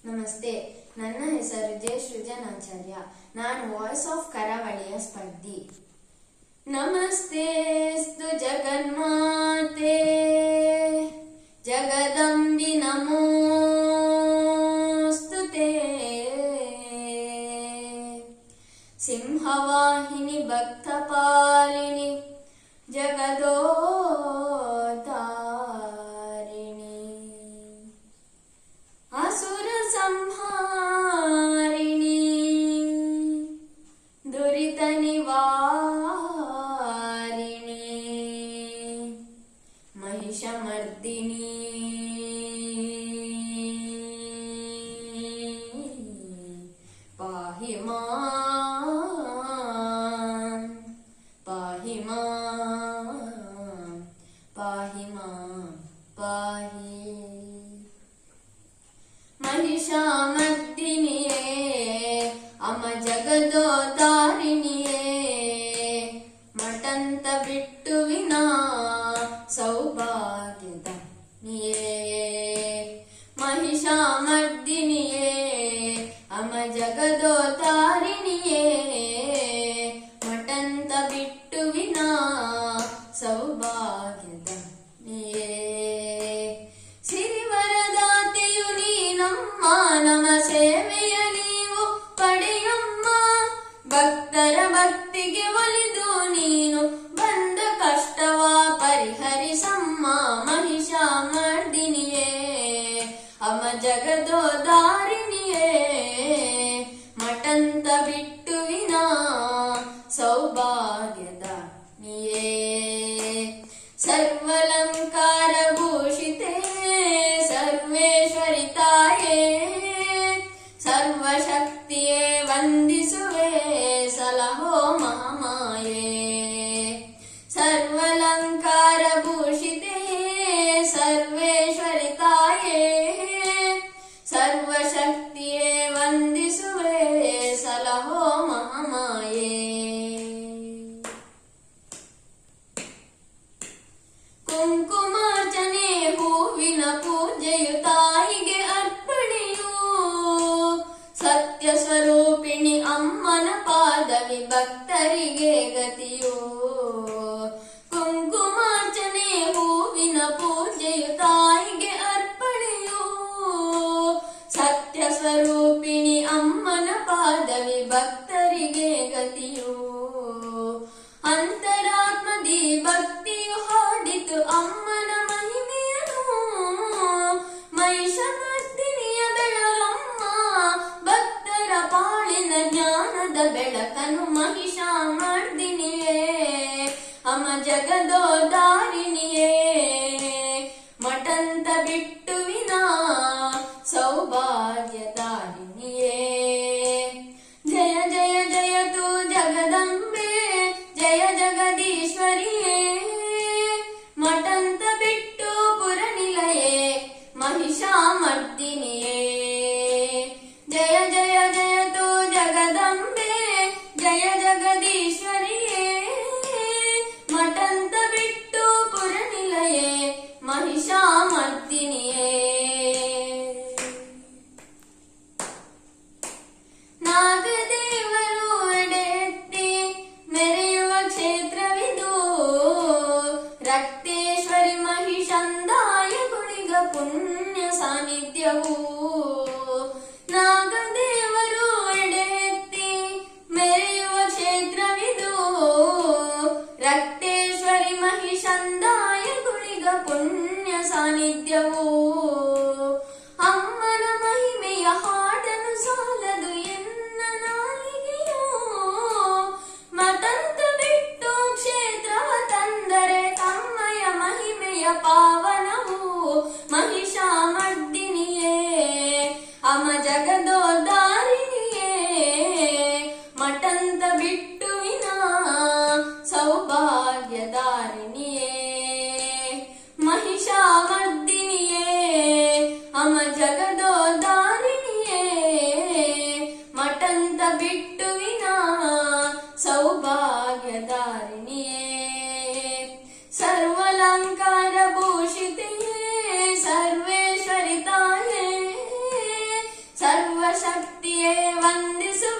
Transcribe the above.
ನಮಸ್ತೆ, ನನ್ನ ಹೆಸರು ಜೆ ಸೃಜನಾಚಾರ್ಯ. ನಾನು ವಾಯ್ಸ್ ಆಫ್ ಕರಾವಳಿಯ ಸ್ಪರ್ಧಿ. ನಮಸ್ತೆಸ್ತು ಜಗನ್ಮಾತೆ ಜಗದಂಬಿ ನಮೋಸ್ತುತೆ. ಸಿಂಹವಾಹಿನಿ ಭಕ್ತಪಾಲಿನಿ ಜಗದೋದ್ಧಾರಿಣಿ. ಅಸುರ ಸಂಹಾರಿಣಿ ದುರಿತ ನಿವಾರಿಣಿ ಮಹಿಷಮರ್ದಿನಿ ಪಾಹಿ ಮಾಂ ಪಾಹಿ ಮಾಂ ಪಾಹಿ ಮಾಂ ಪಾಹಿ. ಮಹಿಷಾಮರ್ದಿನಿಯೇ ಅಮ ಜಗದೋದ್ಧಾರಿಣಿಯೇ ಮಠಂತ ಬಿಟ್ಟುವಿನ ಸೌಭಾಗ್ಯದ ನೀಯೇ. ಮಹಿಷಾಮರ್ದಿನಿಯೇ ಅಮ ಜಗದೋದ್ಧಾರಿಣಿಯೇ ಮಠಂತ ಬಿಟ್ಟುವಿನ ಸೌಭಾಗ್ಯದ ನೀಯೇ. ಸಿರಿವರದಾತೆಯು ನೀನಮ್ಮ, ನಮ ಸೇವೆಯ ನೀವು ಪಡೆಯಮ್ಮ. ಭಕ್ತರ ಭಕ್ತಿಗೆ ಒಲಿದು ನೀನು ಬಂದ ಕಷ್ಟವ ಪರಿಹರಿಸಮ್ಮ. ಮಹಿಷಾಮರ್ದಿನಿಯೇ ಅಮ ಜಗದೋದ್ಧಾರಿಣಿಯೇ ಮಠಂತ ಬಿಟ್ಟುವಿನ ಸೌಭಾಗ್ಯದ ನೀಯೇ. ಸರ್ವಲಂಕಾರ ಭೂಷಿತೆ ಸರ್ವೇಶ್ವರಿ ತಾಯೇ, ಸರ್ವಶಕ್ತಿಯೇ ವಂದಿಸುವೆ ಸಲಹೋ ಮಹಾಮಾಯೇ. ಸರ್ವಲಂಕಾರ ಭೂಷಿತೆ ಸರ್ವೇಶ್ವರಿ ತಾಯೇ, ಸರ್ವಶಕ್ತಿಯೇ ವಂದಿಸುವೆ ಸಲಹೋ ಮಹಾಮಾಯೇ. ಕುಂಕುಮಾರ್ಚನೆ ಹೂವಿನ ಪೂಜೆಯು ತಾಯಿಗೆ ಅರ್ಪಣೆಯು. ಸತ್ಯ ಸ್ವರೂಪಿಣಿ ಅಮ್ಮನ ಪಾದವಿ ಭಕ್ತರಿಗೆ ಗತಿಯು. ಕುಂಕುಮಾರ್ಚನೆ ಹೂವಿನ ಪೂಜೆಯು ತಾಯಿಗೆ ಅರ್ಪಣೆಯು. ಸತ್ಯ ಸ್ವರೂಪಿಣಿ ಅಮ್ಮನ ಪಾದವಿ ಭಕ್ತರಿಗೆ ಗತಿಯು. ಅಂತರಾತ್ಮದಿ ಭಕ್ತಿಯು ಹಾಡಿತು ಅಮ್ಮನ ಮಹಿಮೆಯನು. ಮಹಿಷಮರ್ದಿನಿಯ ಬೆಳಗಮ್ಮ ಭಕ್ತರ ಪಾಳಿನ ಜ್ಞಾನದ ಬೆಳಕನು. ಮಹಿಷಾಮರ್ದಿನಿಯೇ ಅಮ ಜಗದೋದ್ಧಾರಿಣಿಯೇ ಮಠಂತ ಬಿಟ್ಟುವಿನ ಸೌಭಾಗ್ಯದಾರಿಣಿಯೇ. ಜಯ ಜಯ ಜಯತು ಜಗದಂಬೆ ಜಯ ಜಗದೀಶ್ವರಿಯೇ ಮಠಂತ ಬಿಟ್ಟು ಪುರನಿಲಯೇ ಮಹಿಷಾಮರ್ದಿನಿಯೇ. ಜಯ ಜಯ ಜಯತು ಜಗದಂಬೆ ಜಯ ಜಗದೀಶ್ವರಿಯೇ ಮಠಂತ ಬಿಟ್ಟು ಪುರನಿಲಯೇ ಮಹಿಷಾಮರ್ದಿನಿಯೇ. ನಾಗದೇವರು ಎಡೆತ್ತಿ ಮೆರೆಯುವ ಕ್ಷೇತ್ರವಿದು. ರಕ್ತೇಶ್ವರಿ ಮಹಿಷಂದಾಯ ಗುಳಿಗ ಪುಣ್ಯ ಸಾನ್ನಿಧ್ಯವು. ನಾಗದೇವರು ಎಡೆತ್ತಿ ಮೆರೆಯುವ ಕ್ಷೇತ್ರವಿದು. ರಕ್ತೇಶ್ವರಿ ಮಹಿಷಂದಾಯ ಗುಳಿಗ ಪುಣ್ಯ ಸಾನ್ನಿಧ್ಯವು. ಅಮ್ಮನ ಮಹಿಮೆಯ ಹಾಡನು ಸಾಲದು ಎನ್ನ ನಾಲಿಗೆಯೋ. ಮಠಂತ ಬಿಟ್ಟು ಕ್ಷೇತ್ರವ ತಂದರೆ ತಮ್ಮಯ ಮಹಿಮೆಯ ಪಾವನವು. ಮಹಿಷಾಮರ್ದಿನಿಯೇ ಅಮ ಜಗದೋದ್ಧಾರಿಣಿಯೇ ಮಠಂತ ಬಿಟ್ಟುವಿನ ಸೌಭಾಗ್ಯದಾರಿಣಿಯೇ. ಮಹಿಷಾಮರ್ದಿನಿಯೇ ಅಮ ಜಗದೋದ್ಧಾರಿಣಿಯೇ ಮಠಂತ ಬಿಟ್ಟುವಿನ ಸೌಭಾಗ್ಯದಾರಿಣಿಯೇ. ಸರ್ವಲಂಕಾರ ಭೂಷಿತೆಯೇ ಸರ್ವೇಶ್ವರಿ ತಾಯೇ, ಶಕ್ತಿಯೇ ವಂದಿಸುವೆ